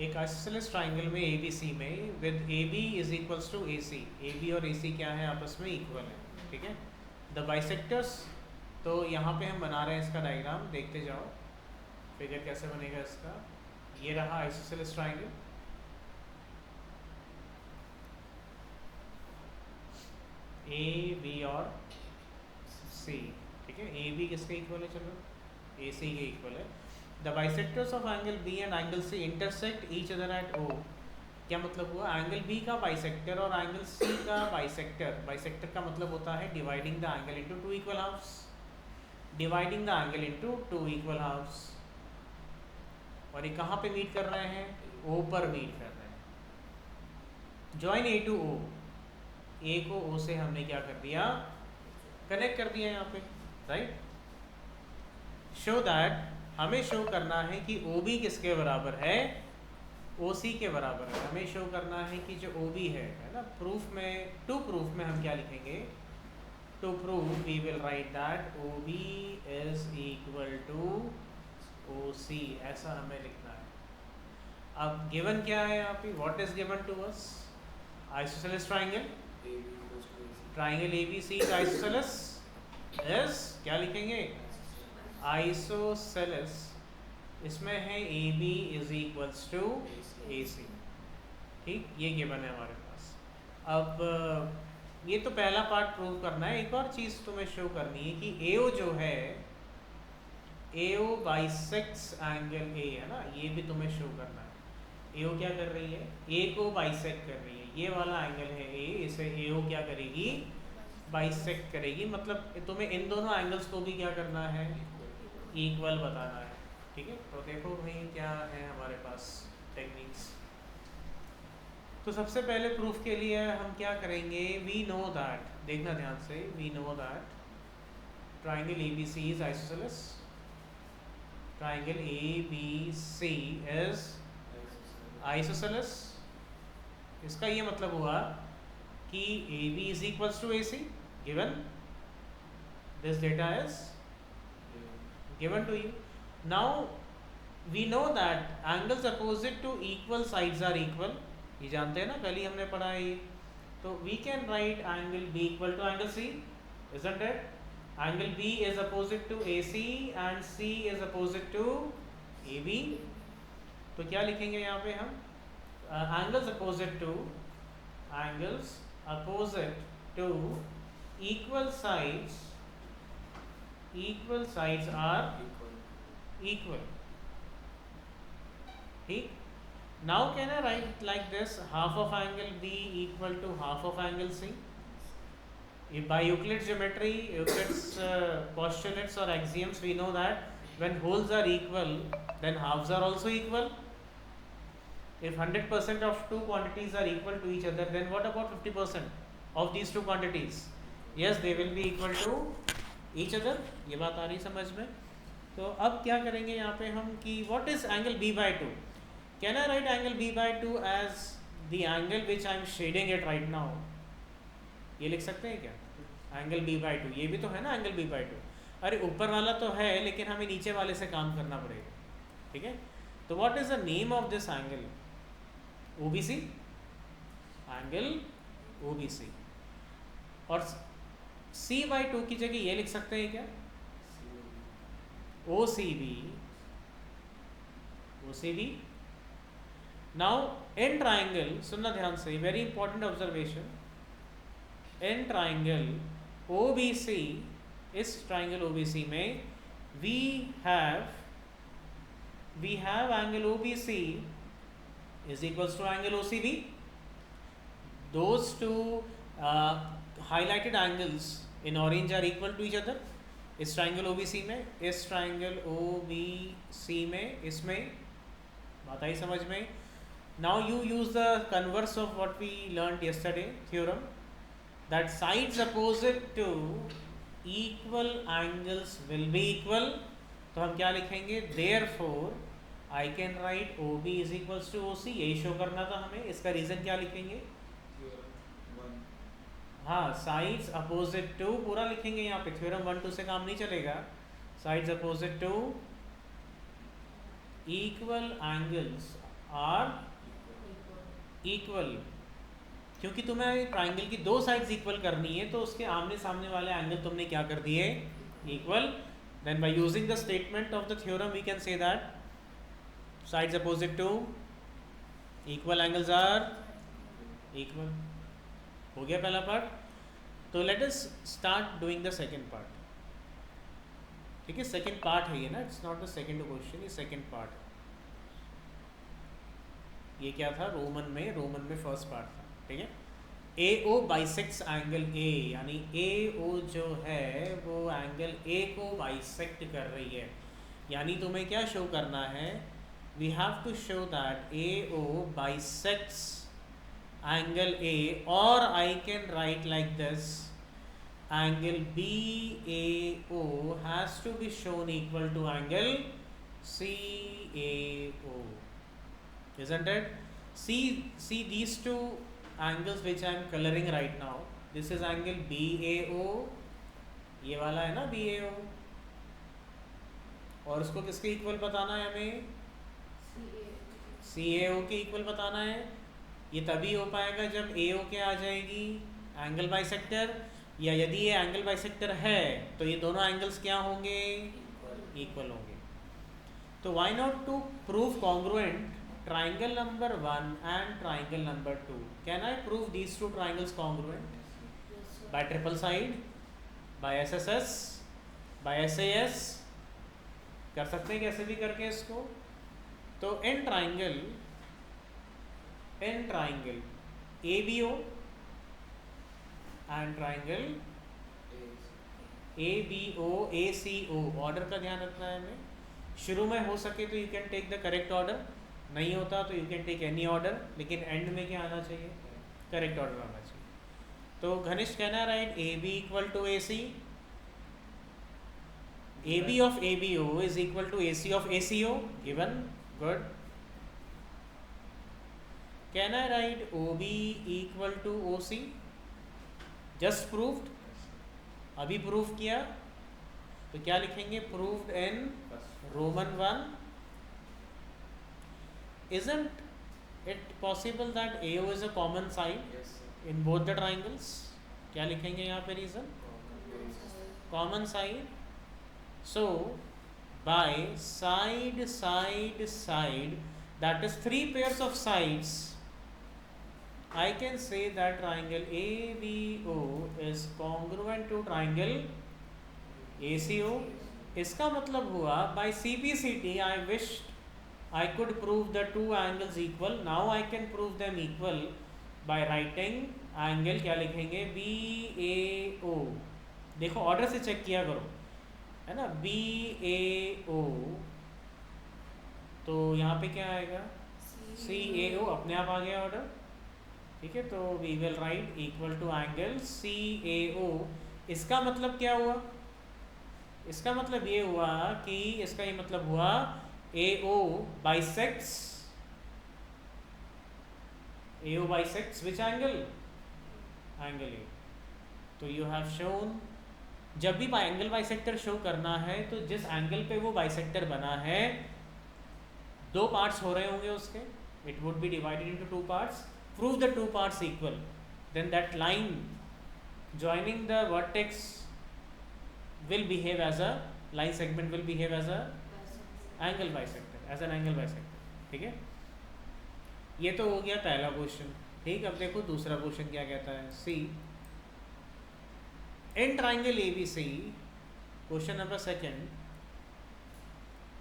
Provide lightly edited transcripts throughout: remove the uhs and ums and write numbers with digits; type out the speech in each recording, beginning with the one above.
एक isosceles triangle में ए B C में with A B is equals to A C, A B और A सी क्या है आपस में इक्वल है, ठीक है। द बाइसेक्टर्स, तो यहाँ पे हम बना रहे हैं इसका डायग्राम, देखते जाओ फिगर कैसे बनेगा इसका। ये रहा आइसोसेलेस ट्राइंगल, ए बी और सी, ठीक है। ए बी किसके इक्वल है, चलो ए सी के इक्वल है। The bisectors of angle B and angle C intersect each other at O. क्या मतलब हुआ, एंगल बी का बाइसेक्टर और एंगल सी का बाइसेक्टर, बाइसेक्टर का मतलब होता है dividing the angle into two equal halves, dividing the angle into two equal halves. और ये कहाँ पे मीट कर रहे हैं, ओ पर मीट कर रहे हैं। जॉइन ए टू ओ, ए को ओ से हमने क्या कर दिया, कनेक्ट कर दिया यहाँ पे, राइट। शो दैट, हमें शो करना है कि ओ बी किसके बराबर है, ओ सी के बराबर है। हमें शो करना है कि जो ओ बी है ना, प्रूफ में, टू प्रूफ में हम क्या लिखेंगे, to prove we will write that O B is equal to O C, ऐसा हमें लिखना है। अब गिवन क्या है यहाँ पे, what is given to us, isosceles triangle, triangle A B C isosceles is, क्या लिखेंगे, आइसोसेलेस, इसमें है A B is equals to A C, ठीक, ये गिवन है हमारे पास। अब ये तो पहला पार्ट प्रूव करना है। एक और चीज़ तुम्हें शो करनी है कि ए ओ जो है, ए ओ बाइसेक्ट्स एंगल ए, है ना, ये भी तुम्हें शो करना है। ए ओ क्या कर रही है, ए को बाइसेक्ट कर रही है, ये वाला एंगल है ए, इसे ए ओ क्या करेगी, बाइसेक्ट करेगी। मतलब तुम्हें इन दोनों एंगल्स को भी क्या करना है, इक्वल बताना है, ठीक है। तो देखो भाई क्या है हमारे पास टेक्निक्स। तो सबसे पहले प्रूफ के लिए हम क्या करेंगे, वी नो दैट, देखना ध्यान से, we know that triangle A B C is isosceles, triangle A B C is isosceles. इसका ये मतलब हुआ कि A B is equals to A C, given, this data is given to you. Now we know that angles opposite to equal sides are equal, ये जानते हैं ना, कल ही हमने पढ़ा है ये। तो we can write angle B equal to angle C, isn't it? Angle B is opposite to AC and C is opposite to AB। तो क्या लिखेंगे यहाँ पे हम, angles opposite to, angles opposite to equal sides, equal sides are equal, ठीक। Now can I write like this, half of angle B equal to half of angle C? If by Euclid's geometry, Euclid's postulates or axioms, we know that when wholes are equal, then halves are also equal. If 100% of two quantities are equal to each other, then what about 50% of these two quantities? Yes, they will be equal to each other। ये बात आ रही समझ में। तो अब क्या करेंगे यहाँ पे हम कि what is angle B by 2? Can I write angle B by 2 as the angle which I am shading it right now? ये लिख सकते हैं क्या, angle B by 2, ये भी तो है ना angle B by 2। अरे ऊपर वाला तो है, लेकिन हमें नीचे वाले से काम करना पड़ेगा, ठीक है। तो what is the name of this angle? OBC, angle OBC। और C by 2 की जगह ये लिख सकते हैं क्या, OCB, OCB। Now in triangle, सुनना ध्यान से, very important observation, in triangle OBC, इस ट्राइंगल OBC में we have angle OBC is equals to angle OCB। Those two highlighted angles in orange are equal to each other। इस triangle OBC में, इस triangle OBC में, इसमें बात आई समझ में। Now you use the converse of what we learned yesterday theorem, that sides opposite to equal angles will be equal। तो हम क्या लिखेंगे, therefore I can write OB is equals to OC, यही शो करना था हमें। इसका रीज़न क्या लिखेंगे, हाँ, साइड्स अपोजिट टू पूरा लिखेंगे यहाँ पे, थ्योरम 1 2 से काम नहीं चलेगा। Sides opposite to equal angles are equal, क्योंकि तुम्हें ट्राइंगल की दो साइड्स इक्वल करनी है तो उसके आमने सामने वाले एंगल तुमने क्या कर दिए, equal. Then by using the statement of the theorem we can say that sides opposite to equal angles are equal. हो गया पहला पार्ट. तो let us start doing the second part. ठीक है, सेकंड पार्ट है ये ना, it's not the second question, ये सेकंड पार्ट. ये क्या था, रोमन में फर्स्ट पार्ट था. ठीक है, ए ओ बाइसेक्ट्स एंगल ए, यानी ए ओ जो है वो एंगल ए को बाइसेक्ट कर रही है. यानी तुम्हें क्या शो करना है, we have to show that A O bisects angle A, और I can write like this, angle BAO has to be shown equal to angle CAO, isn't it? See these two angles which I am coloring right now. This is angle BAO, ये वाला है ना BAO, और उसको किसके equal बताना है हमें, CAO के इक्वल बताना है. ये तभी हो पाएगा जब AO क्या आ जाएगी, एंगल बाइसेक्टर, या यदि ये एंगल बाइसेक्टर है तो ये दोनों एंगल्स क्या होंगे, इक्वल होंगे. तो why not to prove congruent triangle number 1 and triangle number 2. Can I prove these two triangles congruent by triple side, by SSS, by SAS. कर सकते हैं कैसे भी करके इसको. तो in triangle ABO and triangle ABO ACO, order का ध्यान रखना है हमें. शुरू में हो सके तो you can take the correct order, नहीं होता तो you can take any order, लेकिन एंड में क्या आना चाहिए, करेक्ट ऑर्डर आना चाहिए. तो घनिष्ठ कहना right, AB equal to AC, AB of ABO is equal to AC of ACO, given. Good. Can I write OB equal to OC, just proved, अभी प्रूव किया. तो क्या लिखेंगे, proved in roman 1. Isn't it possible that AO is a common side in both the triangles. क्या लिखेंगे यहाँ पे reason, common side. So by side side side, that is 3 pairs of sides, I can say that triangle ABO is congruent to triangle ACO. इसका मतलब हुआ by CPCT I wished I could prove the two angles equal. Now I can prove them equal by writing angle, क्या लिखेंगे, BAO. देखो order से check किया करो, है ना. BAO, तो यहाँ पे क्या आएगा, CAO, अपने आप आ गया ऑर्डर. ठीक है, तो we will write equal to angle CAO. इसका मतलब क्या हुआ, इसका मतलब ये हुआ कि इसका ये मतलब हुआ AO bisects which angle, angle A. तो यू हैव शोन, जब भी एंगल बाइसेक्टर शो करना है तो जिस एंगल पे वो बाइसेक्टर बना है, 2 पार्ट्स हो रहे होंगे उसके, it would be divided into 2 parts. Prove the 2 parts equal, then that line joining the vertex will behave as a line segment, will behave as a angle bisector, as an angle bisector. ठीक है, ये तो हो गया पहला question. ठीक, अब देखो दूसरा क्वेश्चन क्या कहता है. See in triangle ABC, question number 2,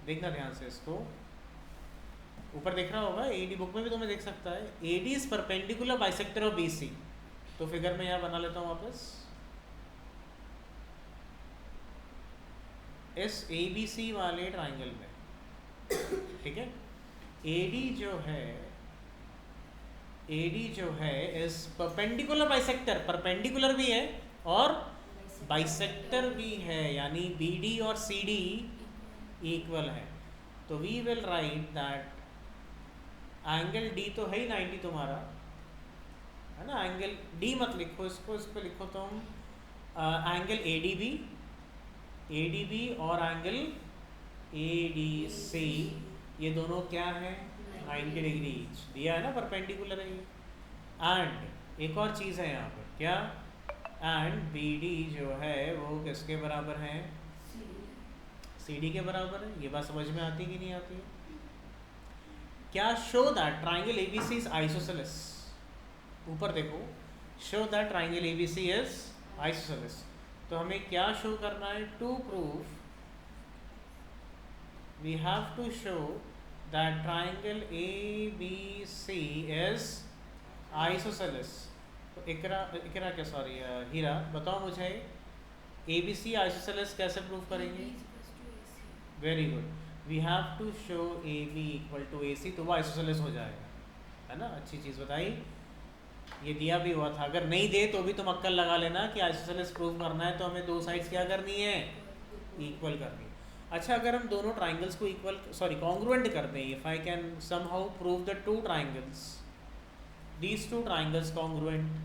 देखना ध्यान से इसको. ऊपर देख रहा होगा, AD बुक में भी तुम्हें देख सकता है. AD is perpendicular bisector of BC. तो फिगर में यहाँ बना लेता हूँ वापस. इस ABC वाले ट्राइंगल में, ठीक है, AD जो है इज परपेंडिकुलर बाइसेक्टर, परपेंडिकुलर भी है और बाइसेक्टर भी है, यानी BD और CD इक्वल है. तो we will write that angle D तो है ही 90 तुम्हारा, है ना. एंगल D मत लिखो इसको, इस पर लिखो तुम एंगल ADB और एंगल ADC, ये दोनों क्या है, 90 डिग्री ईच दिया है ना, परपेंडिकुलर है ये। एंड एक और चीज़ है यहाँ पर, क्या? एंड बी डी जो है वो किसके बराबर है? सी डी के बराबर है। ये बात समझ में आती कि नहीं आती है? क्या? Show that triangle A B C is isosceles. ऊपर देखो, show that triangle A B C is isosceles. तो हमें क्या शो करना है? To proof we have to show that triangle ABC is isosceles। तो इकरा क्या, सॉरी हीरा, बताओ मुझे ABC आइसोसेलेस कैसे प्रूव करेंगे? Very good, we have to show AB equal to AC, तो वो आइसोसेलेस हो जाएगा, है ना? अच्छी चीज़ बताई। ये दिया भी हुआ था, अगर नहीं दे तो भी तुम अक्कल लगा लेना कि आइसोसेलेस प्रूव करना है तो हमें दो साइड्स क्या करनी है? इक्वल करनी है। अच्छा, अगर हम दोनों ट्राइंगल्स को इक्वल, सॉरी कॉन्ग्रुएंट कर दें, if I can somehow prove the two triangles, these two triangles congruent,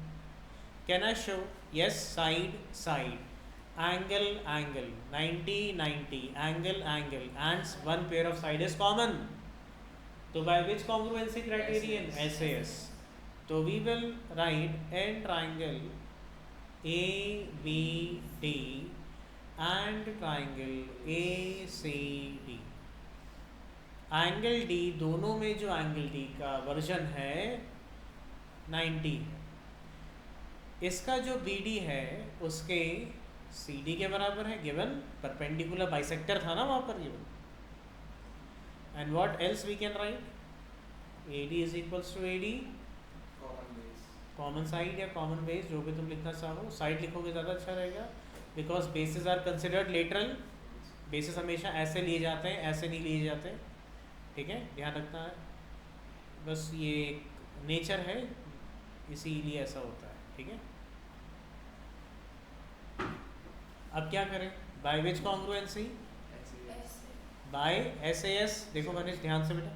can I show? Yes, side side, angle angle, 90 90, angle angle, and one pair of side is common. तो by which congruency criterion? SAS। तो we will write an triangle ABD and triangle ACD। Angle D, दोनों में जो angle D का version है 90, इसका जो BD है उसके CD के बराबर है, गिवन परपेंडिकुलर बाइसेक्टर था ना वहाँ पर given. And what else we can write? AD is equals to AD, common side या कॉमन बेस, जो भी तुम लिखना चाहो। साइड लिखोगे ज़्यादा अच्छा रहेगा, because basis are considered lateral. Basis हमेशा ऐसे लिए जाते हैं, ऐसे नहीं लिए जाते, ठीक है, ध्यान रखना है। बस ये एक नेचर है, इसीलिए ऐसा होता है, ठीक है। अब क्या करें? By which congruency? By SAS। देखो मैंने ध्यान से बेटा,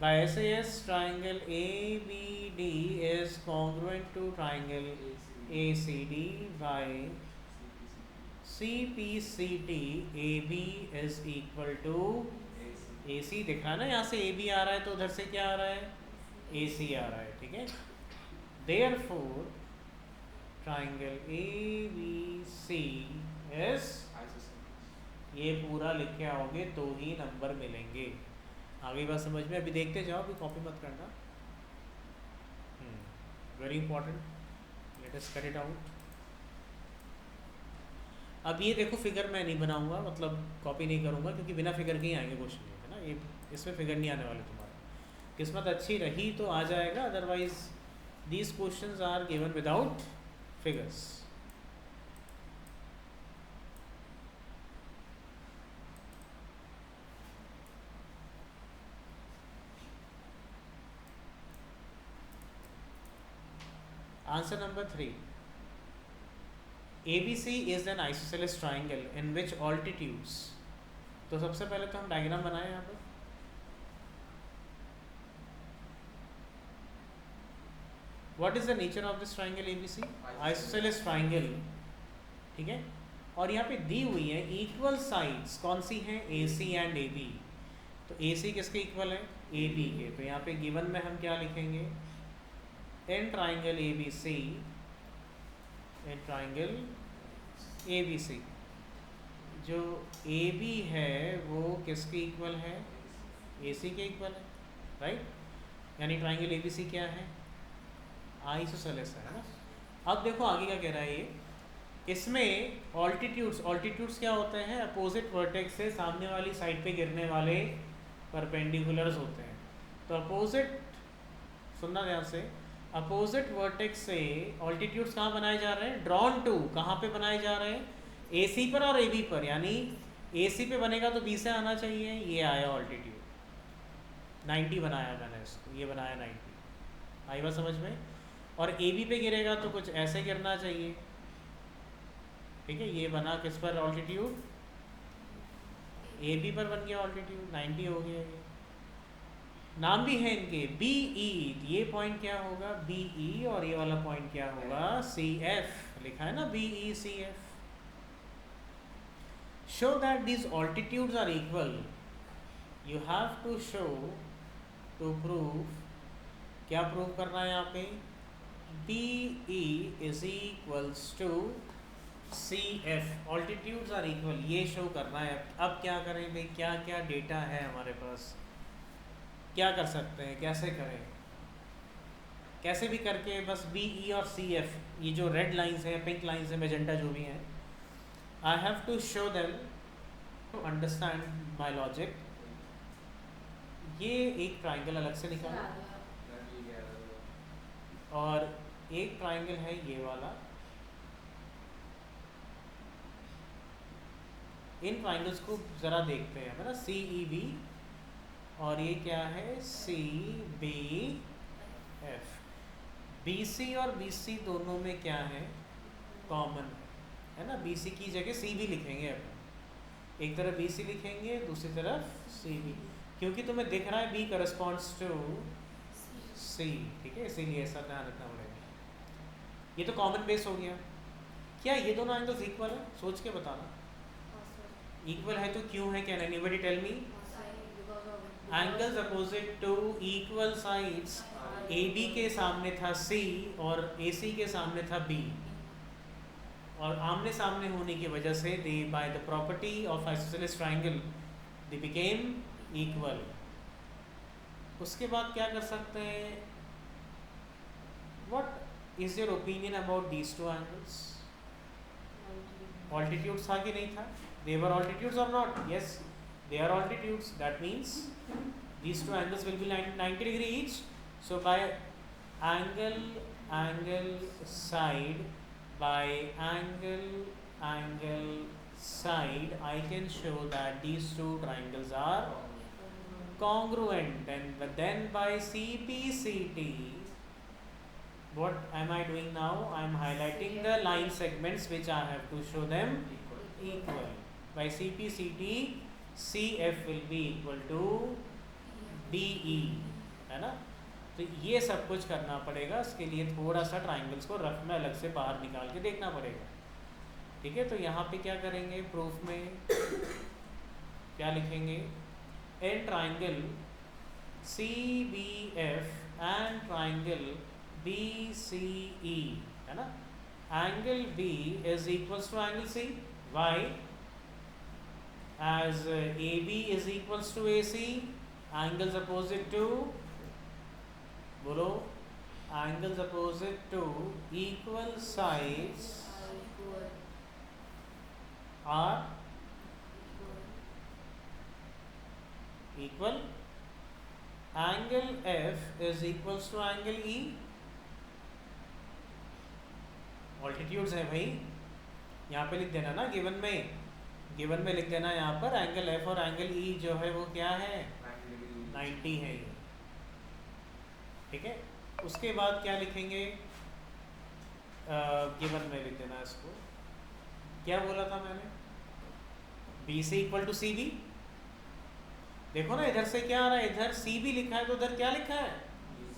by SAS triangle ABD is congruent to triangle ACD by CPCT AB is equal to AC। देखा ना, यहाँ से AB आ रहा है तो उधर से क्या आ रहा है? AC आ रहा है, ठीक है। Therefore triangle ABC is, ये पूरा लिख के आओगे तो ही नंबर मिलेंगे। आगे बात समझ में? अभी देखते जाओ, अभी कॉपी मत करना। Very important, let us cut it out. अब ये देखो, फिगर मैं नहीं बनाऊंगा, मतलब कॉपी नहीं करूंगा, क्योंकि बिना फिगर के ही आएंगे क्वेश्चन, है ना। ये इसमें फिगर नहीं आने वाले तुम्हारे। किस्मत अच्छी रही तो आ जाएगा, otherwise these questions are given without figures. Answer number 3. ABC is an isosceles triangle in which altitudes, तो सबसे पहले तो हम डायग्राम बनाए यहाँ पर। What is the nature of this triangle ABC? Isosceles triangle, ठीक है। और यहाँ पे दी हुई है इक्वल साइड्स, कौन सी हैं? AC and AB। तो AC किसके इक्वल है? AB के। तो यहाँ पे गिवन में हम क्या लिखेंगे? In triangle ABC, in triangle ABC, जो AB है वो किसके इक्वल है? AC के इक्वल है, राइट। यानी ट्राइंगल ABC क्या है? आइसोसेलेस है ना। अब देखो आगे क्या कह रहा है ये, इसमें ऑल्टीट्यूड्स क्या होते हैं? अपोजिट वर्टेक्स से सामने वाली साइड पे गिरने वाले परपेंडिकुलर्स होते हैं। तो अपोजिट, सुनना ध्यान से, अपोजिट वर्टेक्स से ऑल्टीट्यूड्स कहाँ बनाए जा रहे हैं? ड्रॉन टू, कहाँ पे बनाए जा रहे हैं? AC पर और AB पर। यानी AC पे बनेगा तो B से आना चाहिए, ये आया ऑल्टीट्यूड 90 बनाया मैंने इसको, ये बनाया 90। आई बात समझ में? और AB पे गिरेगा तो कुछ ऐसे गिरना चाहिए, ठीक है। ये बना किस पर? ऑल्टीट्यूड AB पर बन गया ऑल्टीट्यूड, 90 हो गया। ये नाम भी है इनके, BE। ये पॉइंट क्या होगा? BE, और ये वाला पॉइंट क्या होगा? CF। लिखा है ना BE CF। show that these altitudes are equal, you have to show to prove, क्या प्रूव करना है यहाँ पे, B E is equals to C F, altitudes are equal, ये शो करना है। अब क्या करें भाई, क्या क्या डेटा है हमारे पास, क्या कर सकते हैं, कैसे करें, कैसे भी करके बस बी ई और सी एफ, ये जो रेड लाइंस हैं, पिंक लाइंस हैं, मेजेंटा जो भी हैं, I have to show them to understand my logic. ये एक ट्राइंगल अलग से निकालो, और एक ट्राइंगल है ये वाला। इन ट्राइंगल्स को ज़रा देखते हैं, है ना, सी ई बी, और ये क्या है, C B F. B C और बी सी दोनों में क्या है, कॉमन है ना, बी सी की जगह सी बी लिखेंगे अपन, एक तरफ बी सी लिखेंगे, दूसरी तरफ सी बी, क्योंकि तुम्हें दिख रहा है बी करस्पॉन्ड्स टू सी, ठीक है, इसीलिए ऐसा ध्यान रखना पड़ेगा। ये तो कॉमन बेस हो गया। क्या ये दोनों एंगल्स इक्वल है, सोच के बताना। इक्वल है तो क्यों है, can anybody tell me? Angles opposite to equal sides, A B के सामने था सी और ए सी के सामने था बी, और आमने सामने होने की वजह से they by the property of isosceles triangle they became equal. उसके बाद क्या कर सकते हैं, what is your opinion about these two angles? Altitude था कि नहीं था? दे वर ऑल्टीट्यूड्स और not? Yes, they are altitudes. That means these two angles will be 90 degree each. So by angle side by angle side, I can show that these two triangles are congruent. And then by CPCT, what am I doing now? I am highlighting the line segments which I have to show them equal. By CPCT, C F will be equal to D E, है ना। तो ये सब कुछ करना पड़ेगा, इसके लिए थोड़ा सा ट्राइंगल्स को रफ में अलग से बाहर निकाल के देखना पड़ेगा, ठीक है। तो यहाँ पे क्या करेंगे, प्रूफ में क्या लिखेंगे, in triangle C B F and triangle B C E, है ना, angle B is equals to angle C, why? As AB is equals to AC, angles opposite to, बोलो, angles opposite to equal sides are equal. Angle F is equals to angle E. Altitudes है भाई, यहाँ पे लिख देना ना, given में लिख देना यहाँ पर, एंगल एफ और एंगल ई जो है वो क्या है, 90 है ये, ठीक है। उसके बाद क्या लिखेंगे, गिवन में लिख देना इसको, क्या बोला था मैंने, B C equal to C B. देखो ना इधर से क्या आ रहा है, इधर सी बी लिखा है तो उधर क्या लिखा है,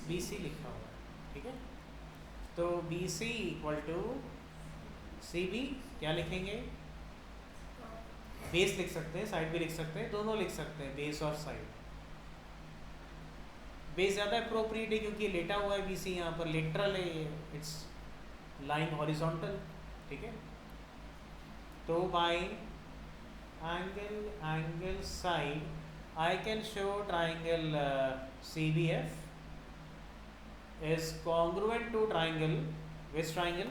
बी सी लिखा हुआ है, ठीक है। तो B C equal to C B, क्या लिखेंगे, बेस लिख सकते हैं, साइड भी लिख सकते हैं, दोनों लिख सकते हैं, बेस और साइड। बेस ज़्यादा अप्रोप्रिएट है क्योंकि लेटा हुआ है बीसी, यहाँ पर लेटरल है, इट्स लाइन हॉरिजॉन्टल, ठीक है। तो by angle side I can show triangle C B F is congruent to triangle, which triangle,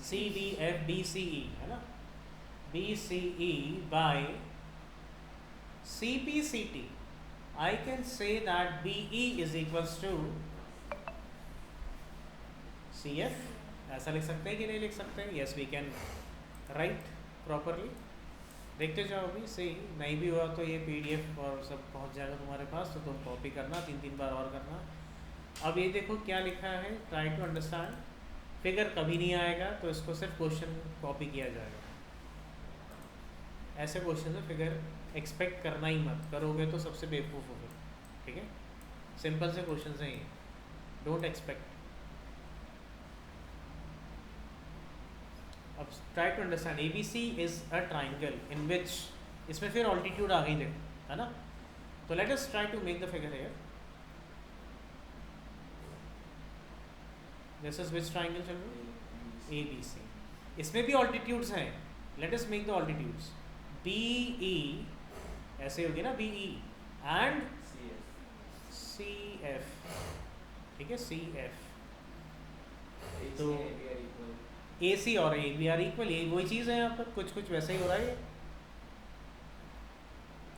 C B F B C E, है ना, BCE by CPCT. I can say that BE is equals to CF. ऐसा लिख सकते हैं कि नहीं लिख सकते हैं? Yes, we can write properly. देखते जाओ अभी, सही नहीं भी हुआ तो ये PDF और सब पहुंच जाएगा तुम्हारे पास, तो तुम कॉपी करना, 3 बार और करना। अब ये देखो क्या लिखा है, ट्राई टू अंडरस्टैंड। फिगर कभी नहीं आएगा तो इसको सिर्फ क्वेश्चन कॉपी किया जाएगा। ऐसे क्वेश्चन में फिगर एक्सपेक्ट करना ही मत, करोगे तो सबसे बेवकूफ़ होगे, ठीक है। सिंपल से क्वेश्चन हैं ये, डोंट एक्सपेक्ट। अब try to understand, A B C is a triangle in which, इसमें फिर ऑल्टीट्यूड आ गई देखो, है ना। तो let us try to make the figure here. This is which triangle children? A B C. इसमें भी ऑल्टीट्यूड्स हैं, let us make the altitudes. B E ऐसे होगी ना, B E and C F, ठीक है, सी एफ। तो ए C और ए बी आर इक्वल, ये वही चीज़ है यहाँ पर, कुछ कुछ वैसा ही हो रहा है।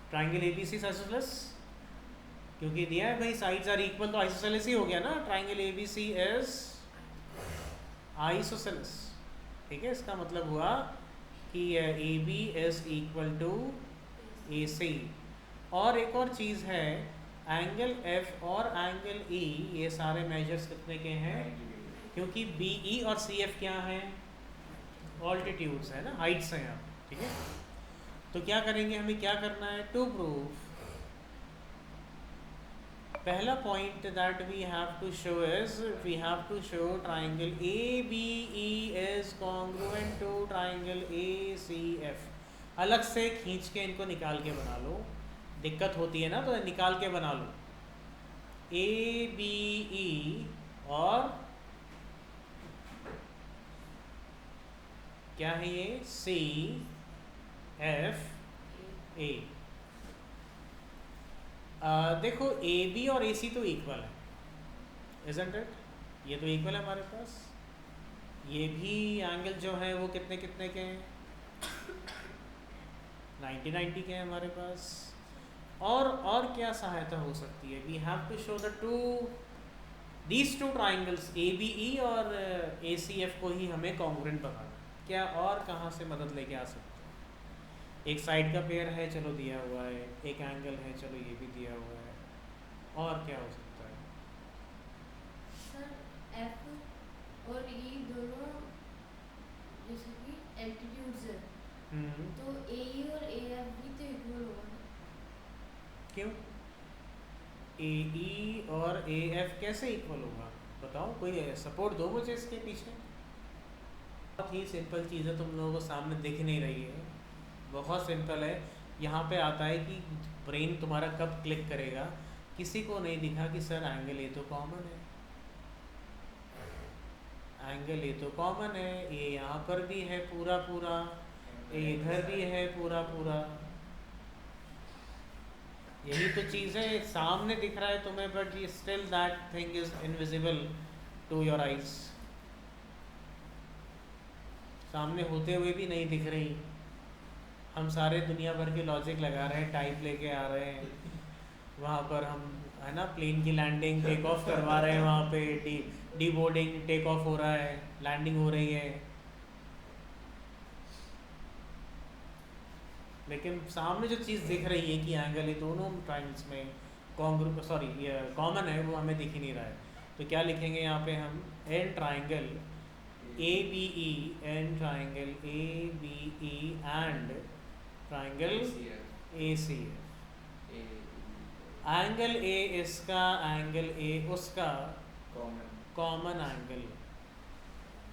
Triangle A B C isosceles, क्योंकि दिया है भाई साइड्स आर इक्वल, तो आइसोसेलेस ही हो गया ना। Triangle A B C is isosceles, ठीक है। इसका मतलब हुआ कि A B is equal to A C. और एक और चीज़ है, एंगल एफ और एंगल ई, ये सारे मेजर्स कितने के हैं? क्योंकि बी ई और सी एफ क्या हैं? ऑल्टीट्यूड्स है ना, हाइट्स हैं यहाँ, ठीक है। तो क्या करेंगे, हमें क्या करना है? टू प्रूव, पहला point that we have to show is, we have to show triangle A B E is congruent to triangle A C F. अलग से खींच के इनको निकाल के बना लो, दिक्कत होती है ना तो निकाल के बना लो। ए बी ई और क्या है ये? C F A. देखो ए बी और ए सी तो इक्वल है, इजंट इट? ये तो इक्वल है हमारे पास। ये भी एंगल जो है वो कितने कितने के हैं? 90 के हैं हमारे पास। और क्या सहायता हो सकती है? We have to show the two, these two triangles A B E और ए सी एफ को ही हमें कॉन्ग्रुएंट बनाना। क्या और कहाँ से मदद लेके आ सकते हैं? एक साइड का पेयर है, चलो दिया हुआ है, एक एंगल है, चलो ये भी दिया हुआ है, और क्या हो सकता है? सर एफ और ई दोनों जैसे कि एल्टीट्यूड्स है, तो ए ई और ए एफ भी तो इक्वल होगा ना? क्यों ए ई और ए एफ कैसे इक्वल होगा? बताओ, कोई सपोर्ट दो मुझे इसके पीछे। बहुत ही सिंपल चीज़ है, तुम लोगों को सामने दिख नहीं रही है, बहुत सिंपल है। यहाँ पे आता है कि ब्रेन तुम्हारा कब क्लिक करेगा। किसी को नहीं दिखा कि सर एंगल ए तो कॉमन है, एंगल ए तो कॉमन है, ये यहाँ पर भी है पूरा पूरा, ये इधर भी है पूरा पूरा। यही तो चीज़ है, सामने दिख रहा है तुम्हें, बट ये still that thing is invisible to your eyes. सामने होते हुए भी नहीं दिख रही। हम सारे दुनिया भर के लॉजिक लगा रहे हैं, टाइप लेके आ रहे हैं वहाँ पर, हम है ना प्लेन की लैंडिंग टेक ऑफ करवा रहे हैं, वहाँ पे डी बोर्डिंग टेक ऑफ हो रहा है, लैंडिंग हो रही है, लेकिन सामने जो चीज़ दिख रही है कि एंगल ये दोनों ट्राइंगल्स में कॉमन है, वो हमें दिख ही नहीं रहा है। तो क्या लिखेंगे यहाँ पे हम? In triangle A B E, in triangle A B E and triangle A C F. Angle A इसका, एंगल ए उसका, कॉमन एंगल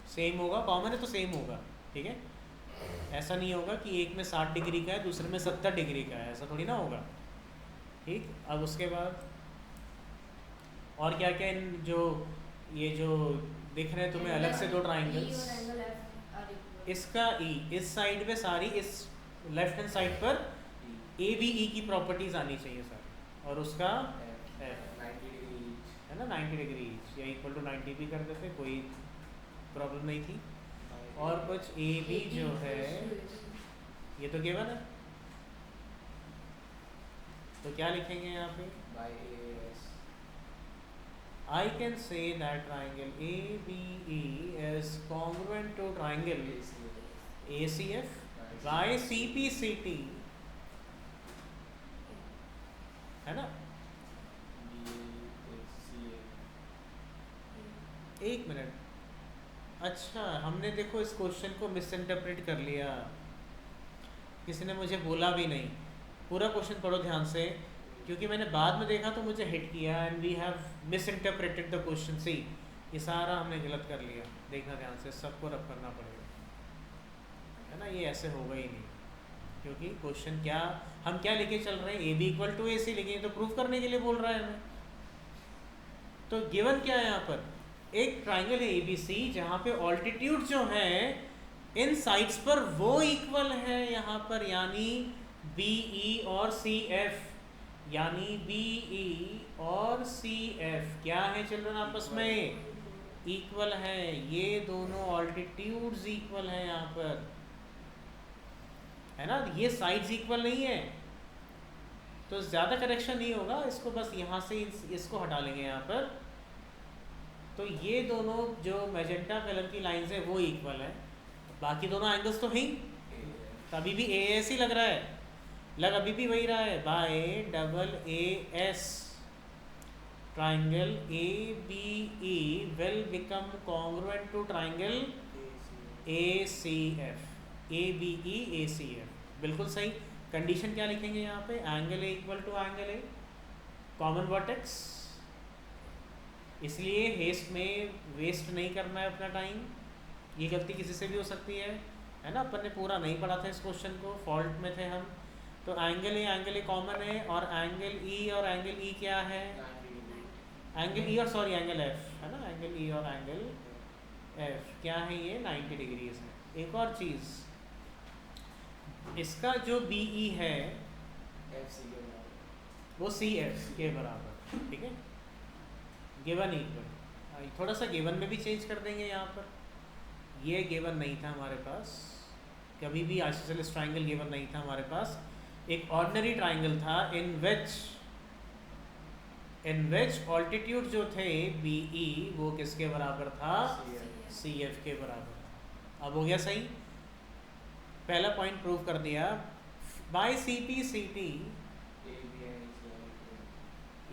सेम होगा, कॉमन है तो सेम होगा, ठीक है। ऐसा नहीं होगा कि एक में 60 डिग्री का है दूसरे में 70 डिग्री का है, ऐसा थोड़ी ना होगा, ठीक। अब उसके बाद और क्या क्या, इन जो ये जो दिख रहे हैं तुम्हें अलग से दो ट्राइंगल्स, इसका ई इस साइड पे सारी, इस लेफ्ट हैंड साइड पर ए बी ई की प्रॉपर्टीज आनी चाहिए सर, और उसका एफ 90 डिग्री है ना, 90 डिग्री या इक्वल टू 90 भी कर देते, कोई प्रॉब्लम नहीं थी। और कुछ ए बी जो है ये तो गिवन है, तो क्या लिखेंगे यहाँ पे? By S I can say that triangle ABE is congruent to triangle ACF by CPCT, है ना। एक मिनट, अच्छा हमने देखो इस क्वेश्चन को मिस इंटरप्रेट कर लिया, किसी ने मुझे बोला भी नहीं। पूरा क्वेश्चन पढ़ो ध्यान से, क्योंकि मैंने बाद में देखा तो मुझे हिट किया, and we have misinterpreted the question. See ये सारा हमने गलत कर लिया, देखना ध्यान से, सबको रब करना पड़ेगा, है ना। ये ऐसे होगा ही नहीं, क्योंकि क्वेश्चन क्या, हम क्या लेके चल रहे हैं? A B equal to A सी लिखे, तो प्रूफ करने के लिए बोल रहा है हमें। तो गिवन क्या है यहाँ पर? एक ट्राइंगल है ABC जहाँ पे ऑल्टीट्यूड जो है इन साइड्स पर वो इक्वल है यहाँ पर, यानी BE और CF, यानी BE और CF क्या है चिल्ड्रन आपस में इक्वल है। ये दोनों ऑल्टीट्यूड्स इक्वल है यहाँ पर, है ना। ये साइड्स इक्वल नहीं है तो ज़्यादा करेक्शन नहीं होगा, इसको बस यहाँ से इसको हटा लेंगे यहाँ पर। तो ये दोनों जो मैजेंटा कलर की लाइंस है वो इक्वल है, बाकी दोनों एंगल्स तो हैं, तो अभी भी AS ही लग रहा है, लग अभी भी वही रहा है, by double AS triangle ABE will become congruent to triangle ACF, ABE ACF, बिल्कुल सही। कंडीशन क्या लिखेंगे यहाँ पे, angle A equal to angle A, common vertex, इसलिए हेस्ट में वेस्ट नहीं करना है अपना टाइम, ये गलती किसी से भी हो सकती है ना। अपन ने पूरा नहीं पढ़ा था इस क्वेश्चन को, फॉल्ट में थे हम। तो एंगल ए कॉमन है, और एंगल ई और एंगल ई क्या है, एंगल ई और सॉरी एंगल एफ, है ना, एंगल ई और एंगल एफ क्या है, ये 90 डिग्रीज है। एक और चीज़, इसका जो BE है वो CF के बराबर, ठीक है, गिवन इक्वल। थोड़ा सा गिवन में भी चेंज कर देंगे यहाँ पर, ये गिवन नहीं था हमारे पास, कभी भी आइसोसेलेस ट्राइंगल गिवन नहीं था हमारे पास। एक ऑर्डिनरी ट्राइंगल था इन विच ऑल्टीट्यूड जो थे BE वो किसके बराबर था, CF के बराबर था। अब हो गया सही, पहला पॉइंट प्रूव कर दिया। By CP CT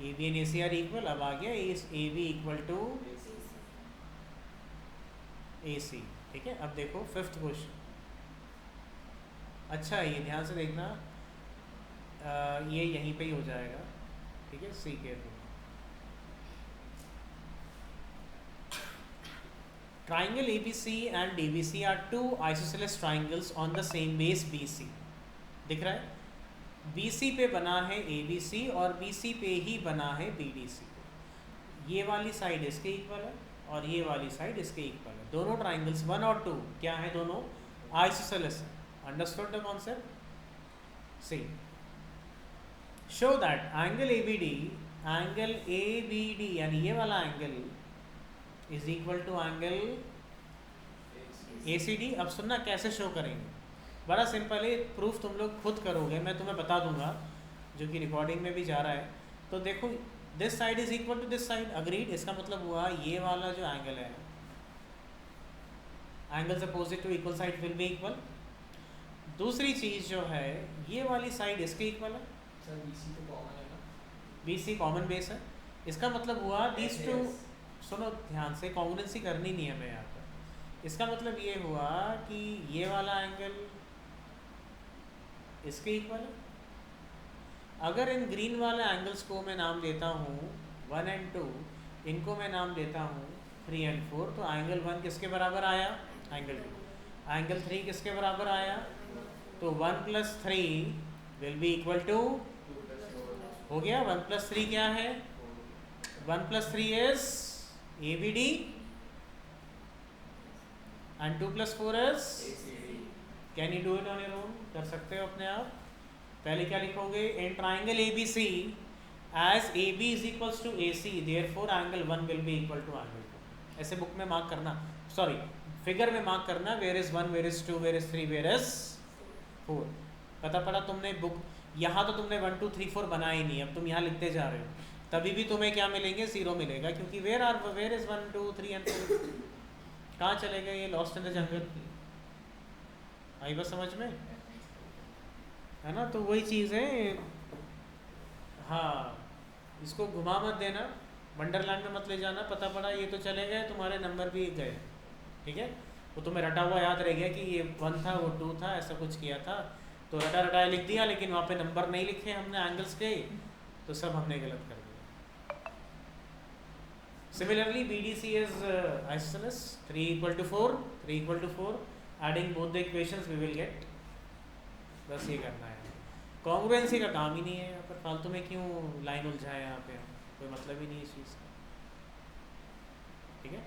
AB and AC are equal, अब आ गया AB इक्वल टू AC, ठीक है। अब देखो फिफ्थ क्वेश्चन, अच्छा ये ध्यान से देखना, ये यहीं पे ही हो जाएगा, ठीक है, सी के थ्रू। Triangle ABC and DBC are two isosceles triangles on the same base BC, दिख रहा है, BC पे बना है ABC और BC पे ही बना है BDC। ये वाली साइड इसके इक्वल है और ये वाली साइड इसके इक्वल है, दोनों ट्राइंगल्स 1 और 2 क्या है, दोनों आइसोसेलेस है। Understood the concept. C show that angle ABD यानी ये वाला एंगल is equal to angle ACD। अब सुनना कैसे शो करेंगे, बड़ा सिंपल है, प्रूफ तुम लोग खुद करोगे, मैं तुम्हें बता दूंगा, जो कि रिकॉर्डिंग में भी जा रहा है। तो देखो this side is equal to this side, agreed, इसका मतलब हुआ ये वाला जो एंगल है, angles opposite to equal side will be equal. दूसरी चीज़ जो है, ये वाली साइड इसके इक्वल है, सर BC तो कॉमन है ना, BC कॉमन बेस है, इसका मतलब हुआ दीज टू, सुनो ध्यान से, कॉन्ग्रुएंसी करनी नहीं है हमें यहाँ पर। इसका मतलब ये हुआ कि ये वाला एंगल इसके इक्वल है। अगर इन ग्रीन वाले एंगल्स को मैं नाम देता हूँ 1 एंड 2, इनको मैं नाम देता हूँ 3 एंड 4, तो एंगल 1 किसके बराबर आया, एंगल 2, एंगल 3 किसके बराबर आया, तो 1 + 3 विल बी इक्वल टू, हो गया 1 + 3 क्या है, 1 + 3 is ABD and 2 + 4 is ACD। Can you do it on your own, कर सकते हो अपने आप। पहले क्या लिखोगे, in triangle ABC as AB is equals to AC therefore angle 1 will be equal to angle 2। ऐसे बुक में मार्क करना, सॉरी फिगर में मार्क करना, where is 1, where is 2, where is 3, where is 4। पता पड़ा तुमने बुक, यहाँ तो तुमने 1 2 3 4 बनाया ही नहीं, अब तुम यहाँ लिखते जा रहे हो, तभी भी तुम्हें क्या मिलेंगे, 0 मिलेगा, क्योंकि वेयर इज 1 2 3 एंड 4, कहाँ चले गए ये, लॉस्ट इन द जंगल। आई बस समझ में, है ना। तो वही चीज़ है, हाँ, इसको घुमा मत देना, वंडरलैंड में मत ले जाना, पता पड़ा ये तो चले गए, तुम्हारे नंबर भी गए, ठीक है। वो तुम्हें रटा हुआ याद रह गया कि ये 1 था वो 2 था, ऐसा कुछ किया था, तो रटा रटाया लिख दिया, लेकिन वहाँ पे नंबर नहीं लिखे हमने एंगल्स के, तो सब हमने गलत कर दिया। Similarly BDC is isosceles, 3 = 4, 3 = 4, adding both the equations we will get, बस ये करना है। कॉन्ग्रुएंसी का काम ही नहीं है यहाँ पर, फालतू में क्यों लाइन उलझाए यहाँ पे, कोई मतलब ही नहीं इस चीज़ का। ठीक है।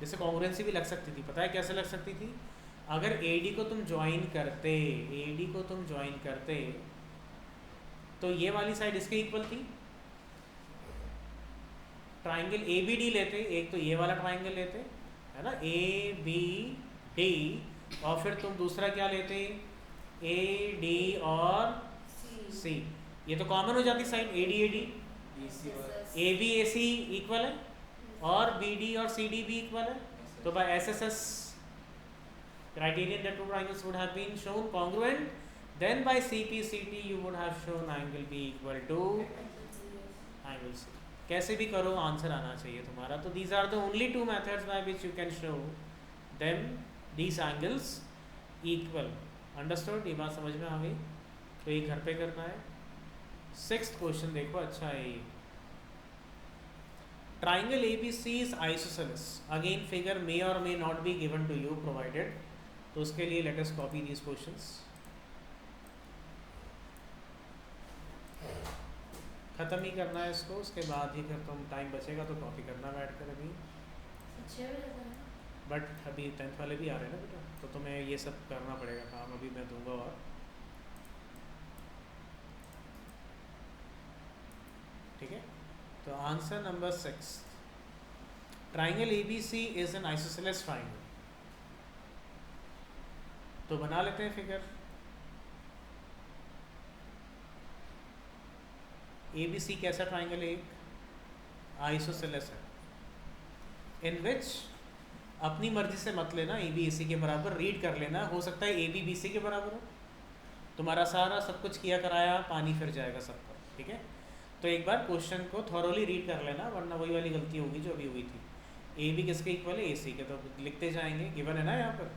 जैसे कॉन्ग्रुएंसी भी लग सकती थी, पता है कैसे लग सकती थी? अगर AD को तुम ज्वाइन करते, AD को तुम ज्वाइन करते तो ये वाली साइड इसके इक्वल थी। ट्राइंगल ABD लेते, एक तो ये वाला ट्राइंगल लेते, है ना, ABD, और फिर तुम दूसरा क्या लेते, AD और C। ये तो कॉमन हो जाती साइड AD BC और ABAC इक्वल है और BD और CD भी इक्वल है। तो by SSS criterion the two triangles would have been shown congruent, then by CPCT you would have shown angle B equal to angle C। कैसे भी करो आंसर आना चाहिए तुम्हारा। तो these are the only two methods by which you can show them these angles equal। Understood? ये बात समझ में आ गई? तो ये घर पे करना है। 6th क्वेश्चन देखो, अच्छा है ये। Triangle ABC is isosceles. Again figure may or may not be given to you provided। तो उसके लिए let us copy these questions। ख़त्म ही करना है इसको, उसके बाद ही फिर तुम टाइम बचेगा तो कॉपी करना बैठ कर अभी। बट अभी 10th वाले भी आ रहे हैं ना बेटा, तो तुम्हें ये सब करना पड़ेगा काम, अभी मैं दूंगा। और ठीक है, तो answer number 6, triangle ABC is an isosceles triangle. तो बना लेते हैं फिगर। ABC कैसा ट्राइंगल है? एक आइसोसेलेस है, इन विच अपनी मर्जी से मत लेना ABAC के बराबर, रीड कर लेना, हो सकता है ABBC के बराबर हो। तुम्हारा सारा सब कुछ किया कराया पानी फिर जाएगा सब पर, ठीक है। तो एक बार क्वेश्चन को थॉरोली रीड कर लेना, वरना वही वाली गलती होगी जो अभी हुई थी। AB किसके इक्वल है? AC के। तो लिखते जाएंगे, गिवन है ना यहाँ पर,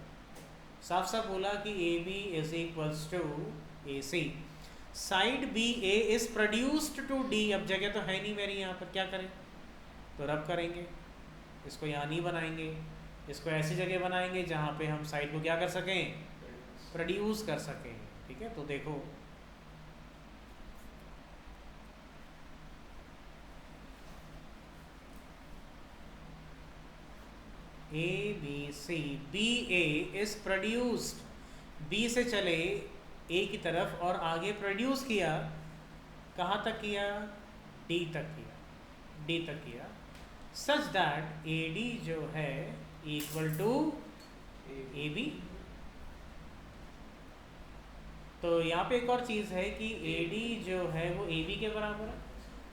साफ साफ बोला कि AB is equals to AC। Side BA is produced to D। अब जगह तो है नहीं मेरी यहाँ पर, क्या करें? तो रब करेंगे, इसको यहाँ नहीं बनाएंगे, इसको ऐसी जगह बनाएंगे जहाँ पे हम साइड को क्या कर सकें? प्रोड्यूस कर सकें, ठीक है। तो देखो ABC, BA is produced, B से चले A की तरफ और आगे प्रोड्यूस किया, कहाँ तक किया? D तक किया, D तक किया, सच दैट AD जो है इक्वल टू AB। तो यहाँ पे एक और चीज़ है कि AD जो है वो AB के बराबर है।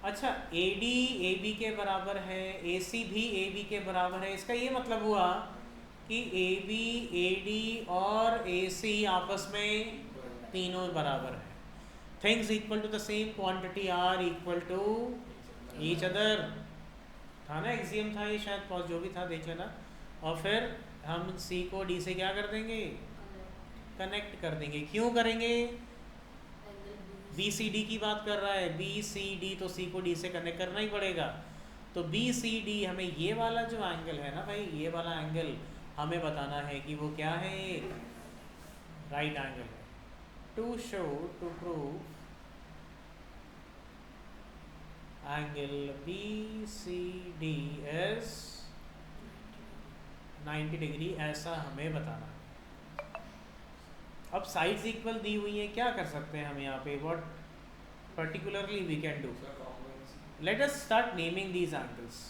अच्छा, AD AB के बराबर है, AC भी AB के बराबर है, इसका ये मतलब हुआ कि AB, AD और AC आपस में तीनों बराबर है। Things equal to the same quantity are equal to each other, था ना, एक्सियम था ये शायद, जो भी था देख लेना। और फिर हम C को D से क्या कर देंगे? कनेक्ट कर देंगे। क्यों करेंगे? BCD की बात कर रहा है, BCD तो C को D से कनेक्ट करना ही पड़ेगा। तो BCD हमें ये वाला जो एंगल है ना भाई, ये वाला एंगल हमें बताना है कि वो क्या है, एक राइट एंगल है। To show, to prove angle BCD is 90 degree, ऐसा हमें बताना है। अब साइड्स इक्वल दी हुई है, क्या कर सकते हैं हम यहाँ पे? What particularly we can do? Let us start naming these angles.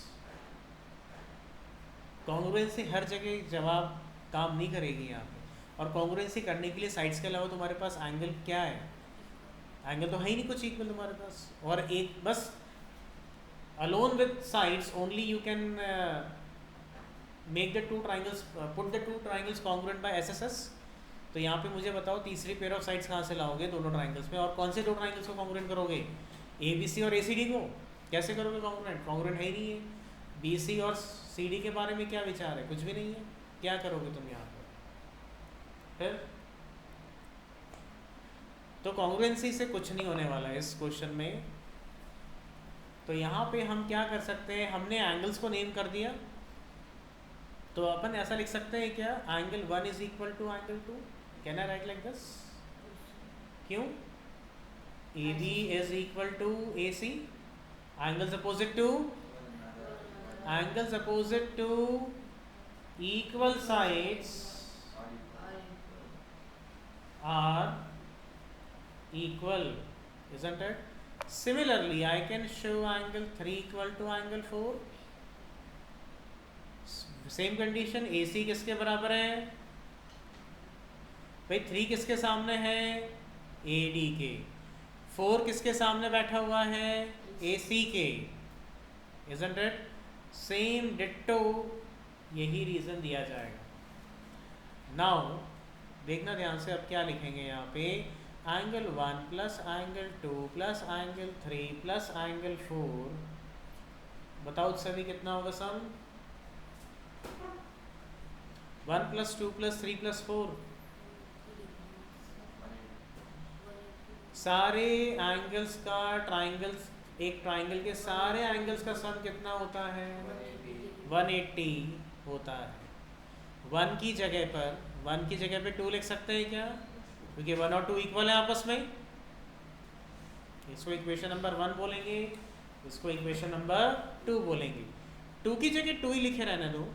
Congruency हर जगह जवाब काम नहीं करेगी यहाँ पे, और कॉन्ग्रुएंसी करने के लिए साइड्स के अलावा तुम्हारे पास एंगल क्या है? एंगल तो है ही नहीं कुछ इक्वल तुम्हारे पास। और एक बस alone with sides only you can make the two triangles, put the two triangles congruent by SSS। तो यहाँ पे मुझे बताओ तीसरी पेयर ऑफ साइड्स कहाँ से लाओगे दोनों ट्राइंगल्स में, और कौन से दो ट्राइंगल्स को कॉन्ग्रुएंट करोगे? ABC और ACD को कैसे करोगे कॉन्ग्रुएंट? कॉन्ग्रुएंट है ही नहीं है। BC और CD के बारे में क्या विचार है? कुछ भी नहीं है। क्या करोगे तुम यहाँ पर फिर? तो कॉन्ग्रुएंसी से कुछ नहीं होने वाला है इस क्वेश्चन में। तो यहाँ पे हम क्या कर सकते हैं? हमने एंगल्स को नेम कर दिया, तो अपन ऐसा लिख सकते हैं क्या? Angle 1 is equal to angle 2। Can I write like this? क्यों? AB is equal to AC, angles opposite to angles opposite to equal sides are equal, isn't it? Similarly, I can show angle 3 equal to angle 4. Same condition, AC किसके बराबर है भाई? 3 किसके सामने है? AD के। 4 किसके सामने बैठा हुआ है? AC के, isn't it? सेम डिट्टो यही रीज़न दिया जाएगा। नाउ देखना ध्यान से, अब क्या लिखेंगे यहाँ पे? Angle 1 plus angle 2 plus angle 3 plus angle 4, बताओ सभी कितना होगा सम? 1 प्लस 2 प्लस 3 प्लस 4, सारे एंगल्स का ट्राइंगल्स, एक ट्राइंगल के सारे एंगल्स का सम कितना होता है? 180 होता है। 1 की जगह पे 2 लिख सकते हैं क्या? क्योंकि 1 और 2 इक्वल है आपस में। इसको इक्वेशन नंबर 1 बोलेंगे, इसको इक्वेशन नंबर 2 बोलेंगे। 2 की जगह 2 ही लिखे रहने दो,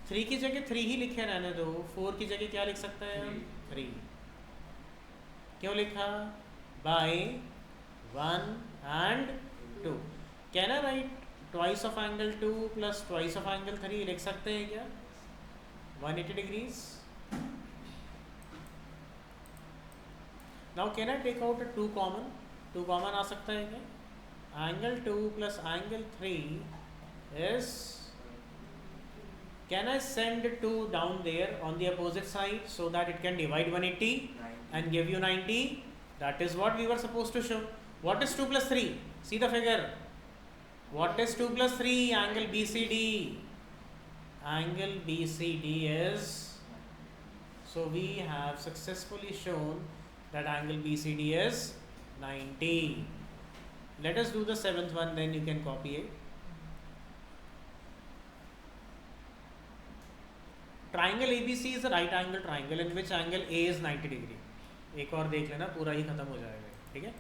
3 की जगह 3 ही लिखे रहने दो, 4 की जगह क्या लिख सकते हैं हम? 3। क्यों लिखा? By 1 and 2। Can I write twice of angle 2 plus twice of angle 3? लिख सकते हैं क्या? 180 degrees. Now can I take out 2 common? 2 common आ सकता है क्या? Angle 2 plus angle 3 is, can I send 2 down there on the opposite side so that it can divide 180 and give you 90? That is what we were supposed to show. What is 2 plus 3? See the figure. What is 2 plus 3? Angle BCD. Angle BCD is, so we have successfully shown that angle BCD is 90. Let us do the 7th one, then you can copy it. Triangle ABC is a right angle triangle in which angle A is 90 degree. एक और देख लेना, पूरा ही खत्म हो जाएगा, ठीक है?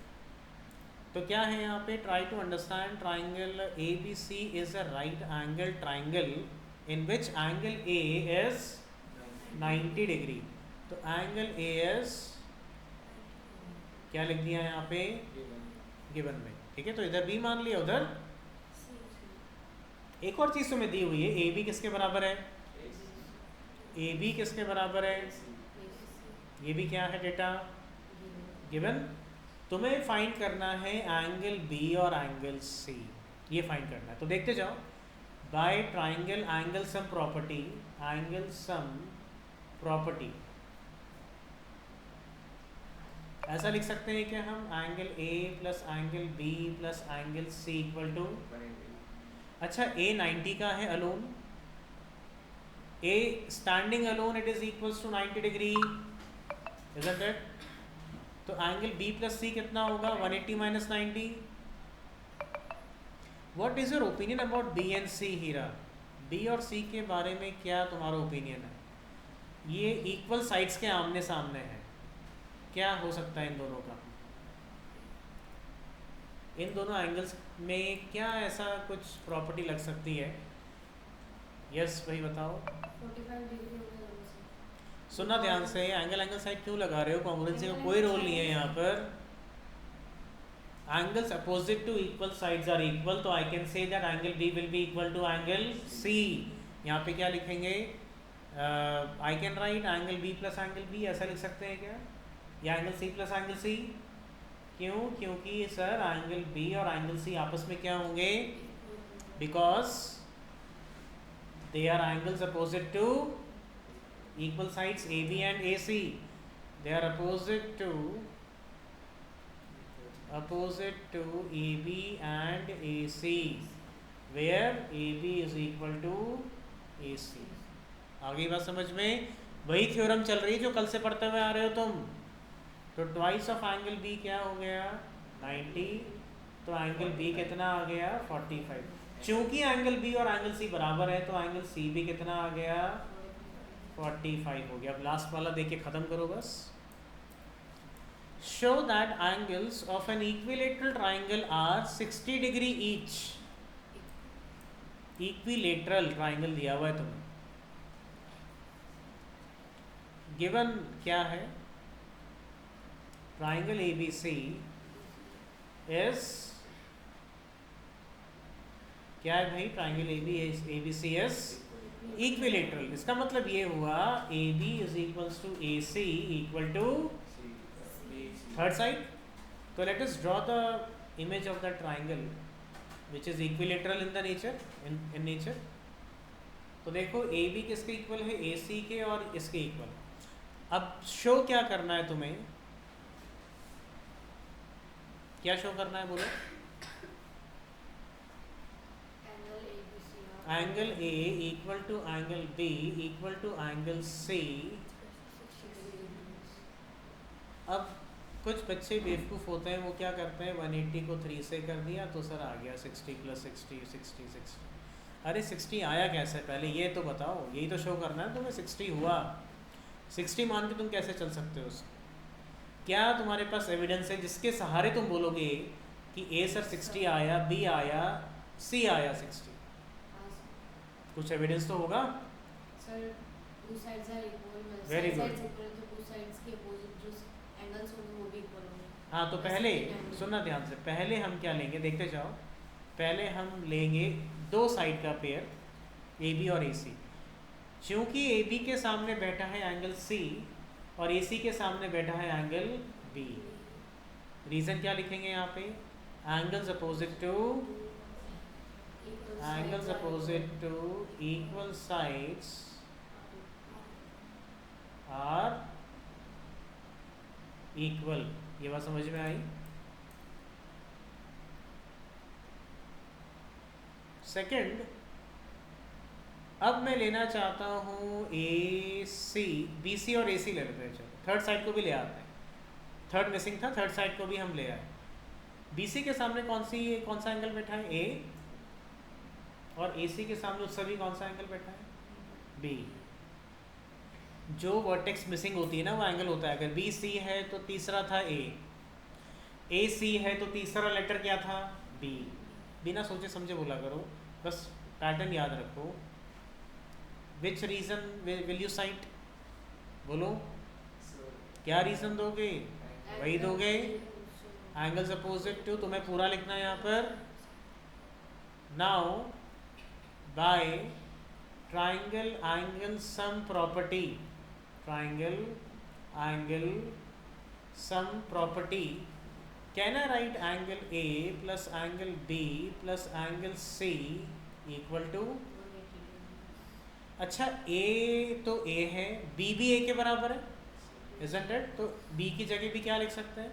तो क्या है यहाँ पे? Try to understand triangle ABC is a right angle triangle in which angle A is 90 degree. तो एंगल A इज क्या लिख दिया यहाँ पे? गिवन में, ठीक है? तो इधर B मान लिया, उधर एक और चीज़ तुम्हें दी हुई है, AB किसके बराबर है? AB किसके बराबर है? ये भी क्या है डेटा? गिवन। तुम्हें फाइंड करना है एंगल B और एंगल C, ये फाइंड करना है। तो देखते जाओ, by triangle angle sum property, angle sum property ऐसा लिख सकते हैं कि हम angle A plus angle B plus angle C equal to, अच्छा A 90 का है alone, A standing alone it is equals to 90 degree, isn't it? तो एंगल B प्लस C कितना होगा? 180 minus 90। What is your opinion about B and C Heera? B और C के बारे में क्या तुम्हारा ओपिनियन है? ये इक्वल साइड्स के आमने सामने है, क्या हो सकता है इन दोनों का? इन दोनों एंगल्स में क्या ऐसा कुछ प्रॉपर्टी लग सकती है? यस भाई बताओ। 45 डिग्री होगा दोनों से। सुनना ध्यान से, एंगल साइड क्यों लगा रहे हो? कॉन्ग्रुएंसी का कोई रोल नहीं है यहाँ पर। Angles opposite to equal sides are equal, तो I can say that angle B will be equal to angle C। यहाँ पे क्या लिखेंगे? I can write angle B plus angle B, ऐसा लिख सकते हैं क्या? या angle C plus angle C? क्यों? क्योंकि सर एंगल B और एंगल C आपस में क्या होंगे? Because they are angles opposite to equal sides AB and AC. They are opposite to AB and AC, where AB is equal to AC. आगे बात समझ में? वही थ्योरम चल रही है जो कल से पढ़ते हुए आ रहे हो तुम। तो ट्वाइस ऑफ एंगल B क्या हो गया? 90। तो एंगल B कितना आ गया? 45। चूंकि एंगल B और एंगल C बराबर है तो एंगल C भी कितना आ गया? 45 हो गया। अब लास्ट वाला देख के ख़त्म करो बस। Show that angles of an equilateral triangle are 60 degree each. Equilateral triangle दिया हुआ है तुम्हें, गिवन क्या है, ट्राइंगल ABC इज, क्या है भाई, ट्राइंगल ABC इज इक्विलेटरल। इसका मतलब ये हुआ AB is equals to AC equal to third side. तो let us draw the image of the triangle which is equilateral in the nature, in nature. तो देखो AB किसके इक्वल है, AC के और इसके इक्वल। अब शो क्या करना है तुम्हें, क्या शो करना है बोलो, angle A equal to angle B equal to angle C। अब कुछ बच्चे बेवकूफ़ होते हैं, वो क्या करते हैं 180 को 3 से कर दिया तो सर आ गया 60 + 60 60। अरे 60 आया कैसे, पहले ये तो बताओ, यही तो शो करना है तुम्हें, 60 हुआ, 60 मान के तुम कैसे चल सकते हो उसको, क्या तुम्हारे पास एविडेंस है जिसके सहारे तुम बोलोगे कि A सर 60 आया, B आया, C आया 60, कुछ एविडेंस तो होगा। Sir two sides are equal, Very good. तो टू साइड्स के अपोजिट जो एंगल्स होंगे वो भी इक्वल होंगे। हाँ तो पहले सुनना ध्यान से, पहले हम क्या लेंगे देखते जाओ, पहले हम लेंगे दो साइड का पेयर AB और AC। क्योंकि AB के सामने बैठा है एंगल C और AC के सामने बैठा है एंगल B, रीज़न क्या लिखेंगे यहाँ पे, angles opposite to, angles opposite to equal sides are equal. ये बात समझ में आई। सेकंड, अब मैं लेना चाहता हूँ AC, BC और AC ले लेते हैं, चलो थर्ड साइड को भी ले आते हैं, थर्ड मिसिंग था, थर्ड साइड को भी हम ले आए। BC के सामने कौन सा एंगल बैठा है, A, और AC के सामने उससे भी कौन सा एंगल बैठा है, B। जो वर्टेक्स मिसिंग होती है ना वो एंगल होता है, अगर BC है तो तीसरा था A, AC है तो तीसरा लेटर क्या था, B। बिना सोचे समझे बोला करो, बस पैटर्न याद रखो। विच रीज़न विल यू साइट, बोलो क्या रीज़न दोगे, वही दोगे, एंगल्स अपोजिट टू, तुम्हें पूरा लिखना है यहाँ पर। Now by triangle angle sum property, triangle angle sum property, can I write angle A plus angle B plus angle C equal to, अच्छा A तो A है, B भी A के बराबर है, इजंट इट, तो B की जगह भी क्या लिख सकते हैं,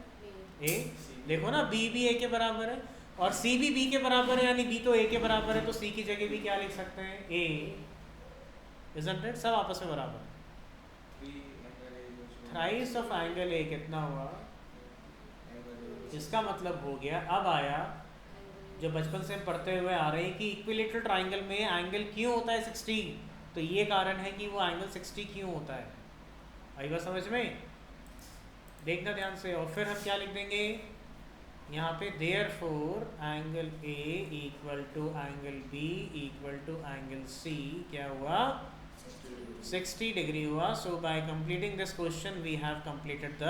A। देखो ना B भी A के बराबर है और C भी B के बराबर है, यानी B तो A के बराबर है, तो C की जगह भी क्या लिख सकते हैं, A, इजंट इट, सब आपस में बराबर। थ्राइस ऑफ एंगल A कितना हुआ, इसका मतलब हो गया, अब आया जो बचपन से हम पढ़ते हुए आ रहे हैं कि इक्विलेटरल ट्राइंगल में एंगल क्यों होता है 60, तो ये कारण है कि वो एंगल 60 क्यों होता है। आई बात समझ में, देखना ध्यान से। और फिर हम क्या लिख देंगे यहाँ पे, therefore angle A equal to angle B equal to angle C क्या हुआ, 60 डिग्री हुआ। So by completing this question we have completed the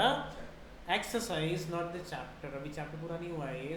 exercise, not the chapter. अभी चैप्टर पूरा नहीं हुआ है ये।